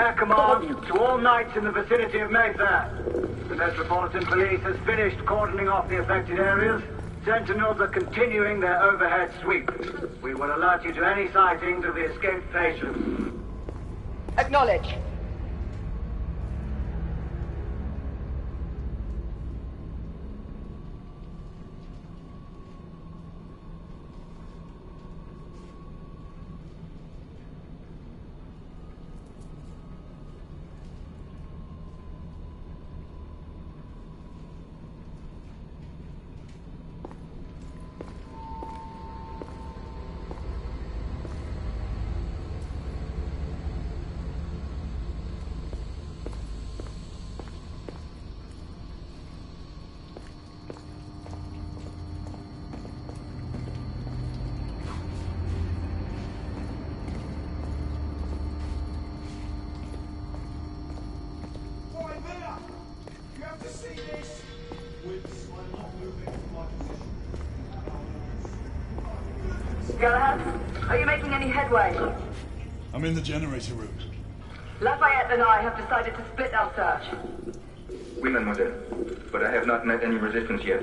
Air Command to all knights in the vicinity of Mayfair. The Metropolitan Police has finished cordoning off the affected areas. Sentinels are continuing their overhead sweep. We will alert you to any sightings of the escaped patients. Acknowledge. Galahad, are you making any headway? I'm in the generator room. Lafayette and I have decided to split our search. Oui, mademoiselle. But I have not met any resistance yet.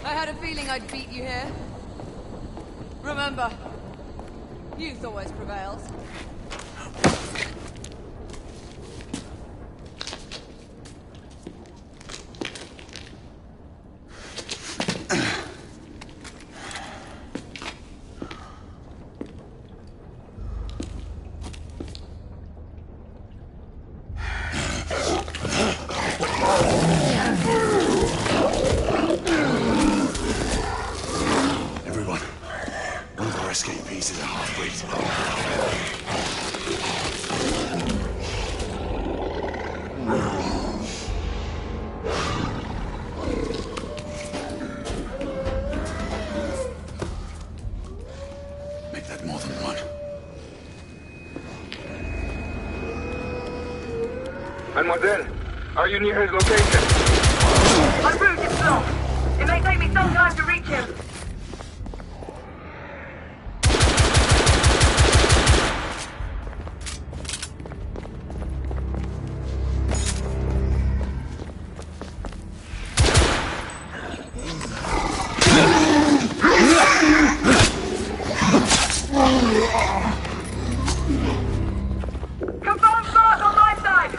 I had a feeling I'd beat you here. Remember, youth always prevails. Mademoiselle, are you near his location? My route is blocked. It may take me some time to reach him. Confirmed mark on my side!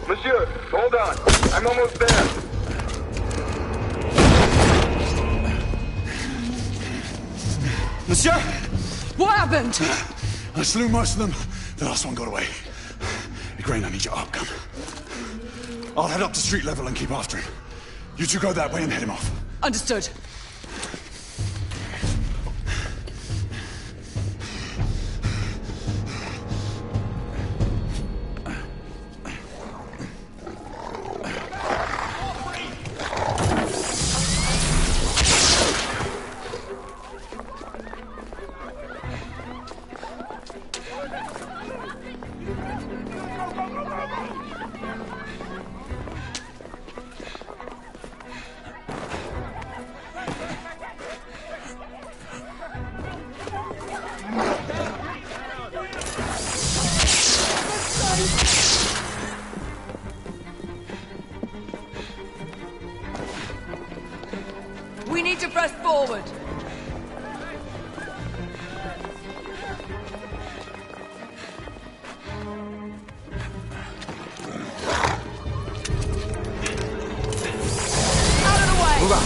Monsieur, hold on. I'm almost there. Monsieur! What happened? I slew most of them. The last one got away. Igraine, I need your arc gun. I'll head up to street level and keep after him. You two go that way and head him off. Understood. We need to press forward. Out of the way! Move out!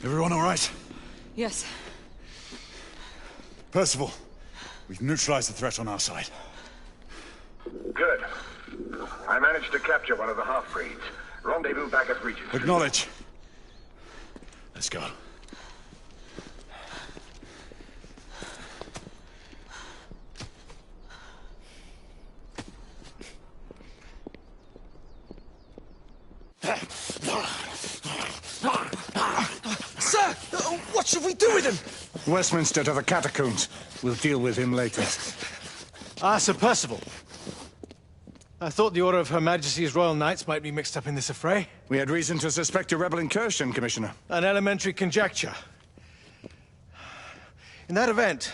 Everyone all right? Yes. Percival, we've neutralized the threat on our side. Good. I managed to capture one of the half-breeds. Rendezvous back at Regent Street. Acknowledge. Let's go. Sir! What should we do with him? Westminster to the catacombs. We'll deal with him later. Ah, Sir Percival. I thought the Order of Her Majesty's Royal Knights might be mixed up in this affray. We had reason to suspect a rebel incursion, Commissioner. An elementary conjecture. In that event,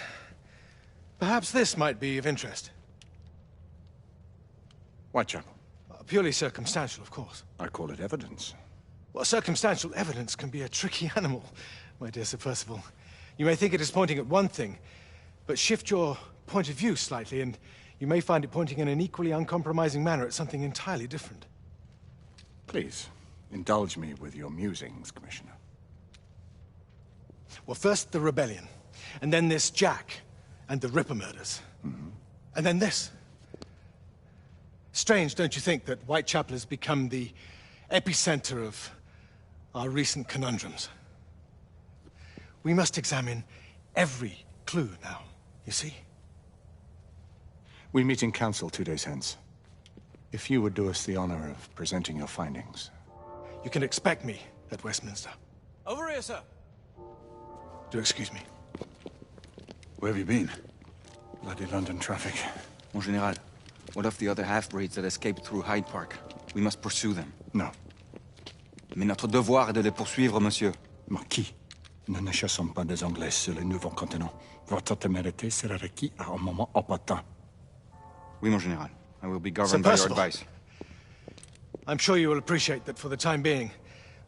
perhaps this might be of interest. Whitechapel. Purely circumstantial, of course. I call it evidence. Well, circumstantial evidence can be a tricky animal, my dear Sir Percival. You may think it is pointing at one thing, but shift your point of view slightly, and you may find it pointing in an equally uncompromising manner at something entirely different. Please, indulge me with your musings, Commissioner. Well, first the rebellion, and then this Jack, and the Ripper murders. And then this. Strange, don't you think, that Whitechapel has become the epicenter of our recent conundrums? We must examine every clue now, you see? We meet in council 2 days hence. If you would do us the honor of presenting your findings. You can expect me at Westminster. Over here, sir. Do excuse me. Where have you been? Bloody London traffic. Mon Général, what of the other half-breeds that escaped through Hyde Park? We must pursue them. No. Mais notre devoir est de les poursuivre, monsieur. Marquis, nous ne chassons pas des Anglais sur les nouveaux continents. Votre témérité sera requise à un moment opportun. Oui, mon Général. I will be Sir governed by your Percival. advice. I'm sure you will appreciate that for the time being,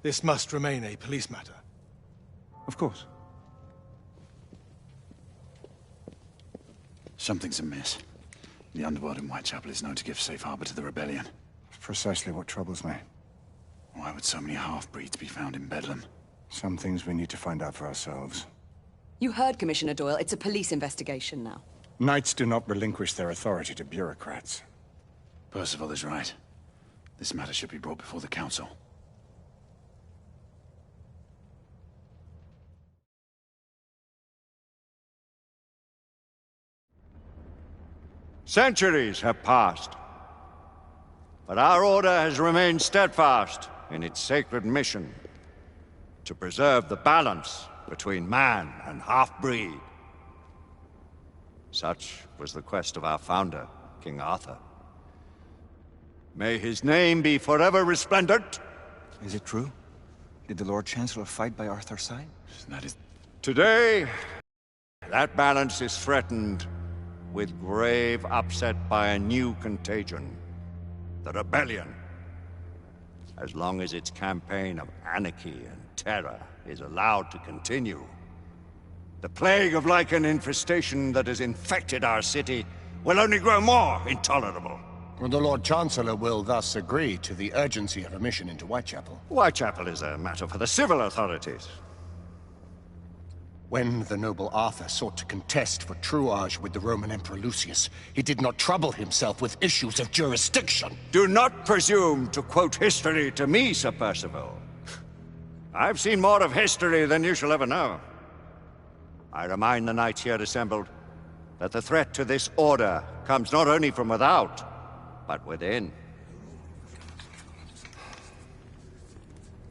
this must remain a police matter. Of course. Something's amiss. The underworld in Whitechapel is known to give safe harbor to the rebellion. Precisely what troubles me. Why would so many half-breeds be found in Bedlam? Some things we need to find out for ourselves. You heard Commissioner Doyle. It's a police investigation now. Knights do not relinquish their authority to bureaucrats. Percival is right. This matter should be brought before the council. Centuries have passed, but our order has remained steadfast in its sacred mission to preserve the balance between man and half-breed. Such was the quest of our founder, King Arthur. May his name be forever resplendent. Is it true? Did the Lord Chancellor fight by Arthur's side? That is... Today, that balance is threatened with grave upset by a new contagion, the rebellion. As long as its campaign of anarchy and terror is allowed to continue, the plague of Lycan infestation that has infected our city will only grow more intolerable. The Lord Chancellor will thus agree to the urgency of a mission into Whitechapel. Whitechapel is a matter for the civil authorities. When the noble Arthur sought to contest for truage with the Roman Emperor Lucius, he did not trouble himself with issues of jurisdiction. Do not presume to quote history to me, Sir Percival. I've seen more of history than you shall ever know. I remind the knights here assembled that the threat to this order comes not only from without, but within.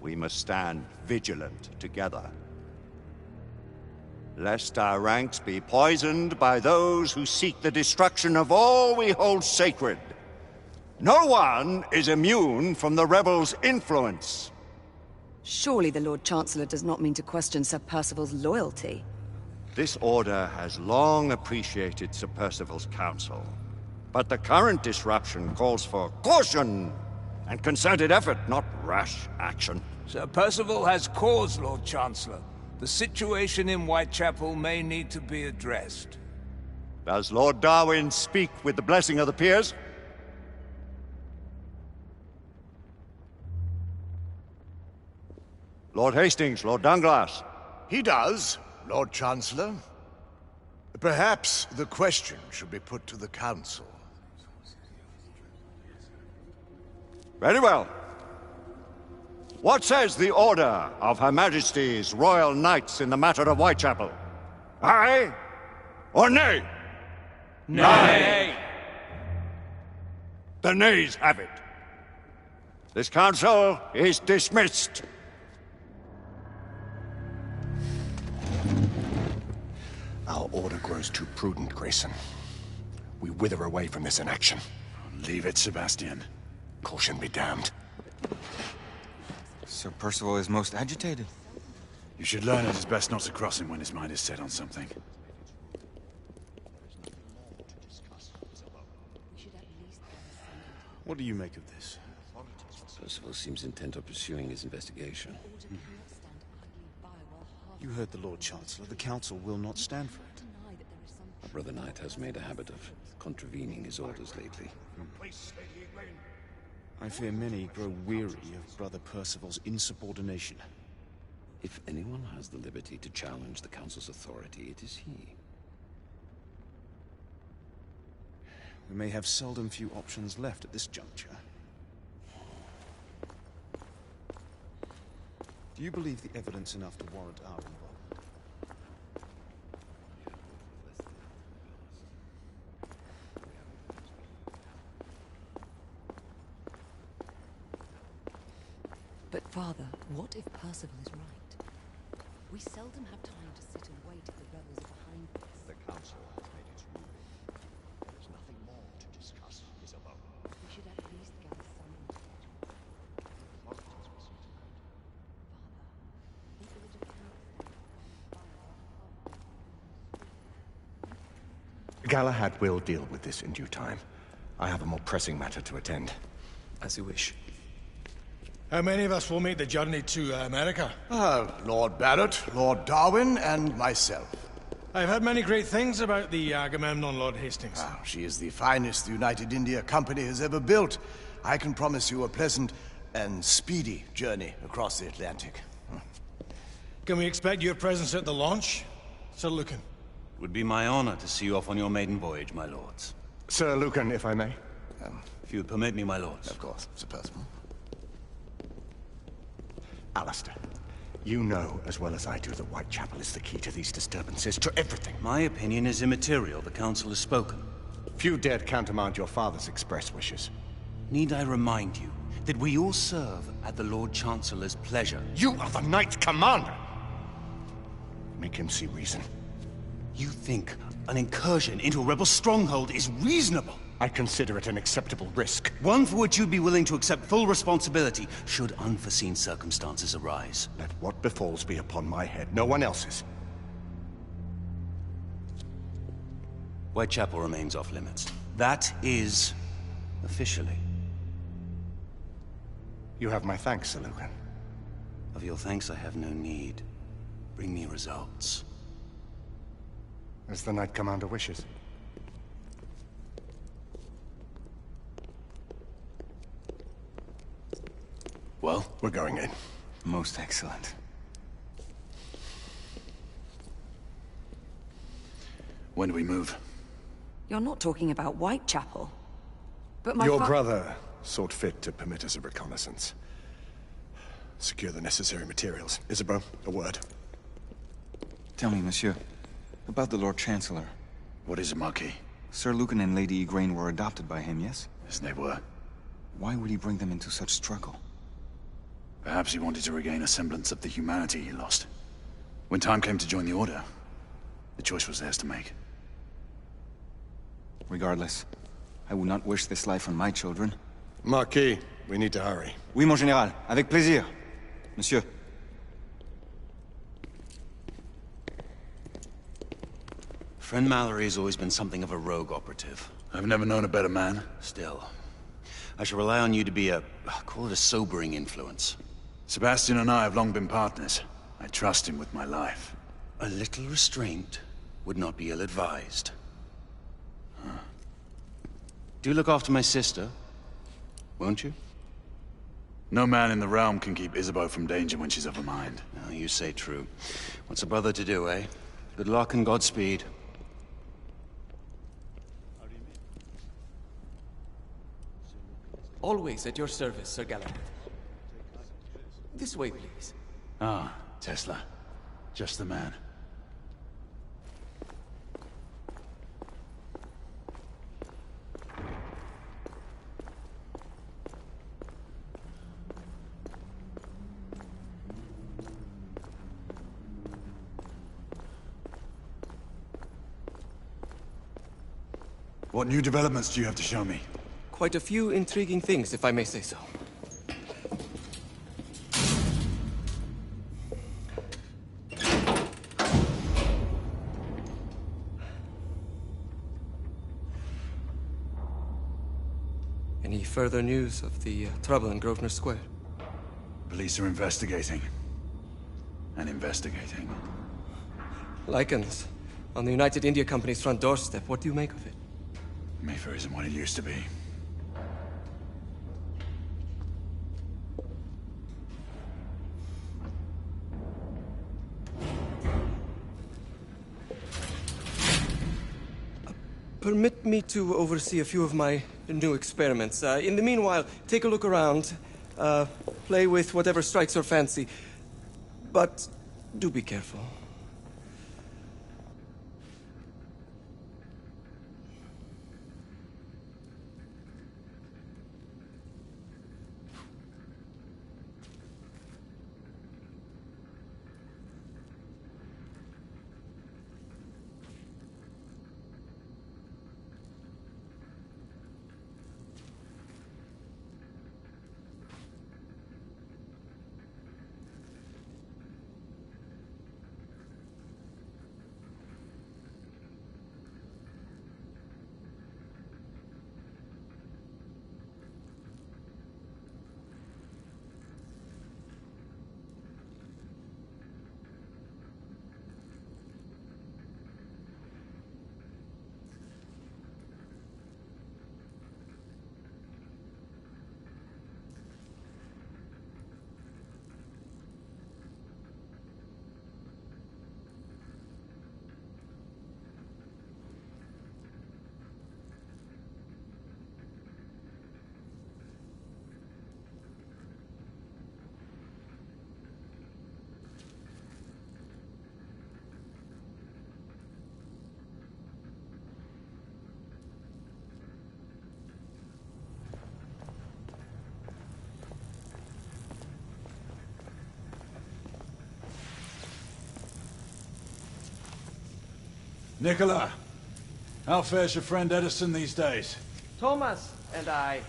We must stand vigilant together, lest our ranks be poisoned by those who seek the destruction of all we hold sacred. No one is immune from the rebels' influence. Surely the Lord Chancellor does not mean to question Sir Percival's loyalty. This order has long appreciated Sir Percival's counsel, but the current disruption calls for caution and concerted effort, not rash action. Sir Percival has cause, Lord Chancellor. The situation in Whitechapel may need to be addressed. Does Lord Darwin speak with the blessing of the peers? Lord Hastings, Lord Dunglass. He does, Lord Chancellor. Perhaps the question should be put to the Council. Very well. What says the Order of Her Majesty's Royal Knights in the matter of Whitechapel? Aye or nay? Nay. The nays have it. This council is dismissed. Our order grows too prudent, Grayson. We wither away from this inaction. Leave it, Sebastian. Caution be damned. Sir Percival is most agitated. You should learn it is best not to cross him when his mind is set on something. What do you make of this? Percival seems intent on pursuing his investigation. You heard the Lord Chancellor. The Council will not stand for it. Our brother knight has made a habit of contravening his orders lately. I fear many grow weary of Brother Percival's insubordination. If anyone has the liberty to challenge the Council's authority, it is he. We may have seldom few options left at this juncture. Do you believe the evidence enough to warrant our involvement? But Father, what if Percival is right? We seldom have time to sit and wait if the rebels are behind us. The Council has made its ruling. There's nothing more to discuss, Isabel. We should at least gather some information. Father, the village of Canixton. Galahad will deal with this in due time. I have a more pressing matter to attend. As you wish. How many of us will make the journey to America? Lord Barrett, Lord Darwin, and myself. I've heard many great things about the Agamemnon, Lord Hastings. She is the finest the United India Company has ever built. I can promise you a pleasant and speedy journey across the Atlantic. Can we expect your presence at the launch, Sir Lucan? It would be my honor to see you off on your maiden voyage, my lords. Sir Lucan, if I may. If you would permit me, my lords. Of course, Sir Percival. Alistair, you know as well as I do that Whitechapel is the key to these disturbances, to everything. My opinion is immaterial. The Council has spoken. Few dared countermand your father's express wishes. Need I remind you that we all serve at the Lord Chancellor's pleasure? You are the Knight Commander! Make him see reason. You think an incursion into a rebel stronghold is reasonable? I consider it an acceptable risk. One for which you'd be willing to accept full responsibility should unforeseen circumstances arise. Let what befalls be upon my head, no one else's. Whitechapel remains off limits. That is... officially. You have my thanks, Sir Lucan. Of your thanks I have no need. Bring me results. As the Knight Commander wishes. Well, we're going in. Most excellent. When do we move? You're not talking about Whitechapel. But my Your brother sought fit to permit us a reconnaissance. Secure the necessary materials. Isabeau, a word. Tell me, monsieur, about the Lord Chancellor. What is it, Marquis? Sir Lucan and Lady Igraine were adopted by him, yes? Yes, they were. Why would he bring them into such struggle? Perhaps he wanted to regain a semblance of the humanity he lost. When time came to join the Order, the choice was theirs to make. Regardless, I would not wish this life on my children. Marquis, we need to hurry. Oui, mon général. Avec plaisir. Monsieur. Friend Mallory has always been something of a rogue operative. I've never known a better man. Still, I shall rely on you to be call it a sobering influence. Sebastian and I have long been partners. I trust him with my life. A little restraint would not be ill-advised. Do look after my sister, won't you? No man in the realm can keep Isabeau from danger when she's of a mind. Oh, you say true. What's a brother to do, eh? Good luck and Godspeed. Always at your service, Sir Galahad. This way, please. Ah, Tesla. Just the man. What new developments do you have to show me? Quite a few intriguing things, if I may say so. Any further news of the trouble in Grosvenor Square? Police are investigating. And investigating. Lycans, on the United India Company's front doorstep. What do you make of it? Mayfair isn't what it used to be. Permit me to oversee a few of my new experiments. In the meanwhile, take a look around. Play with whatever strikes your fancy. But do be careful. Nicola, how fares your friend Edison these days? Thomas and I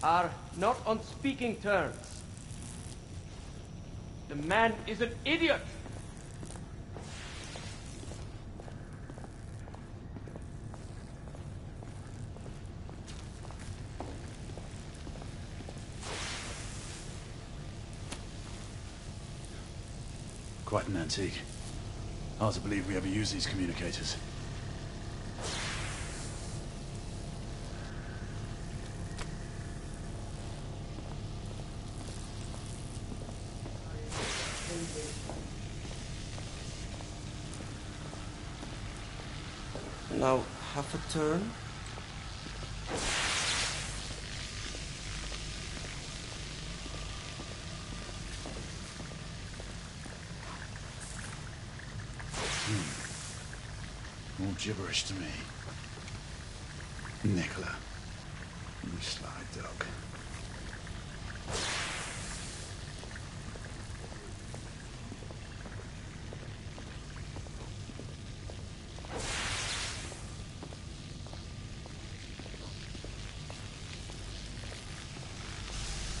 are not on speaking terms. The man is an idiot! Quite an antique. Hard to believe we ever use these communicators. Now, half a turn. All gibberish to me. Nicola, you sly dog.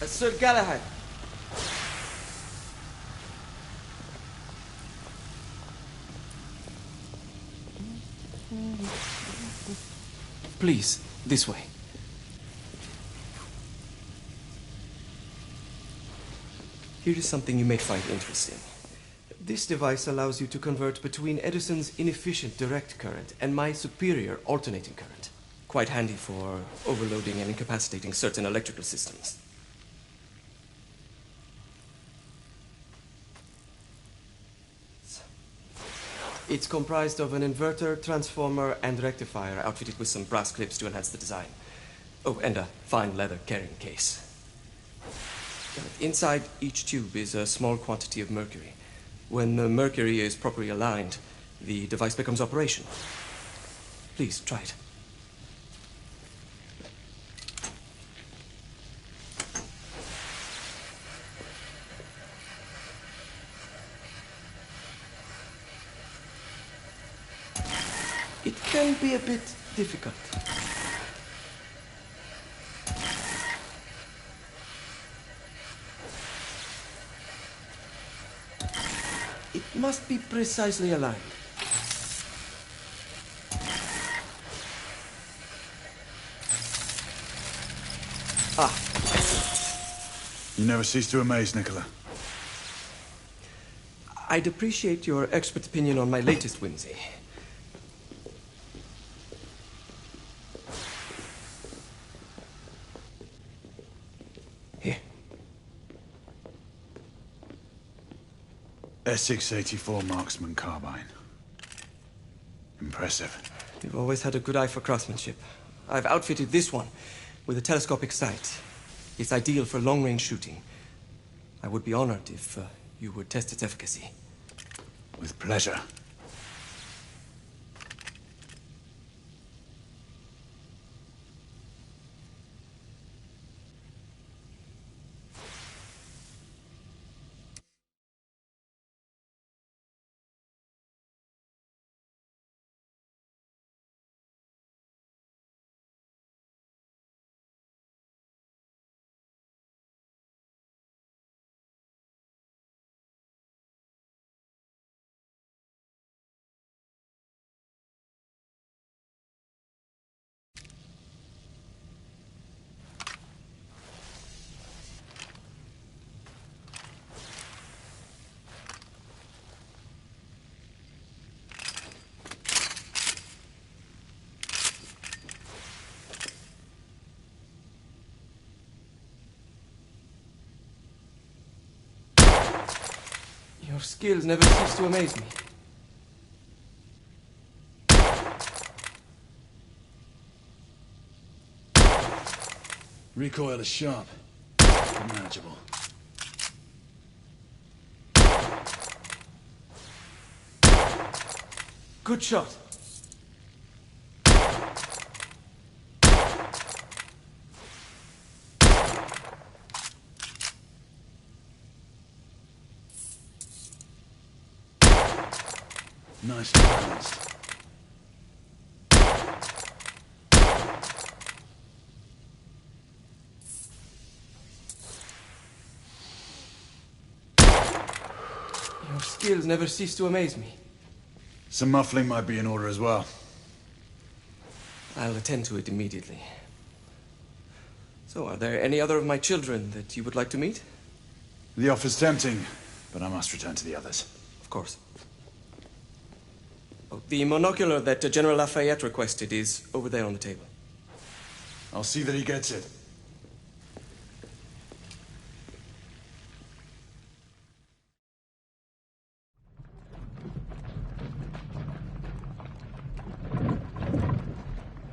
Sir Galahad. Please, this way. Here is something you may find interesting. This device allows you to convert between Edison's inefficient direct current and my superior alternating current. Quite handy for overloading and incapacitating certain electrical systems. It's comprised of an inverter, transformer, and rectifier outfitted with some brass clips to enhance the design. Oh, and a fine leather carrying case. Inside each tube is a small quantity of mercury. When the mercury is properly aligned, the device becomes operational. Please, try it. It can be a bit difficult. It must be precisely aligned. Ah, excellent. You never cease to amaze, Nicola. I'd appreciate your expert opinion on my latest whimsy. Essex 84 Marksman Carbine. Impressive. You've always had a good eye for craftsmanship. I've outfitted this one with a telescopic sight. It's ideal for long-range shooting. I would be honored if you would test its efficacy. With pleasure. Your skills never cease to amaze me. Recoil is sharp, but manageable. Good shot. Nicely balanced. Your skills never cease to amaze me. Some muffling might be in order as well. I'll attend to it immediately. So, are there any other of my children that you would like to meet? The offer's tempting, but I must return to the others. Of course. Oh, the monocular that General Lafayette requested is over there on the table. I'll see that he gets it.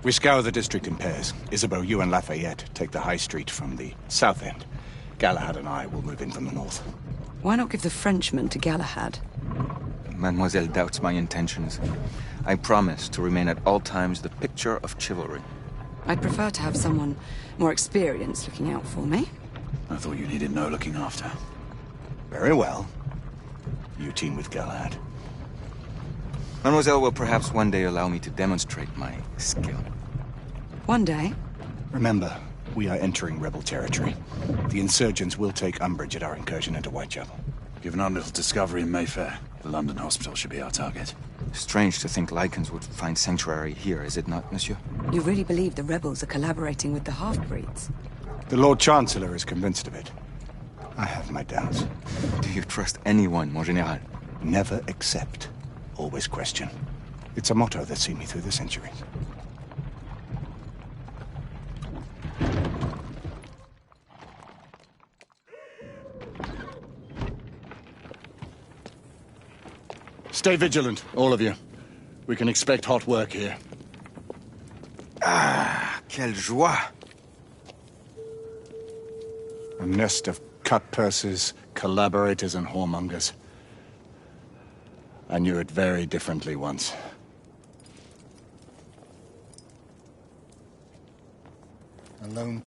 We scour the district in pairs. Isabeau, you and Lafayette take the high street from the south end. Galahad and I will move in from the north. Why not give the Frenchman to Galahad? Mademoiselle doubts my intentions. I promise to remain at all times the picture of chivalry. I'd prefer to have someone more experienced looking out for me. I thought you needed no looking after. Very well. You team with Galahad. Mademoiselle will perhaps one day allow me to demonstrate my skill. One day? Remember, we are entering rebel territory. The insurgents will take umbrage at our incursion into Whitechapel. Given our little discovery in Mayfair, the London hospital should be our target. Strange to think Lycans would find sanctuary here, is it not, monsieur? You really believe the rebels are collaborating with the half-breeds? The Lord Chancellor is convinced of it. I have my doubts. Do you trust anyone, mon général? Never accept. Always question. It's a motto that's seen me through the centuries. Stay vigilant, all of you. We can expect hot work here. Ah, quelle joie! A nest of cut-purses, collaborators, and whoremongers. I knew it very differently once. A lone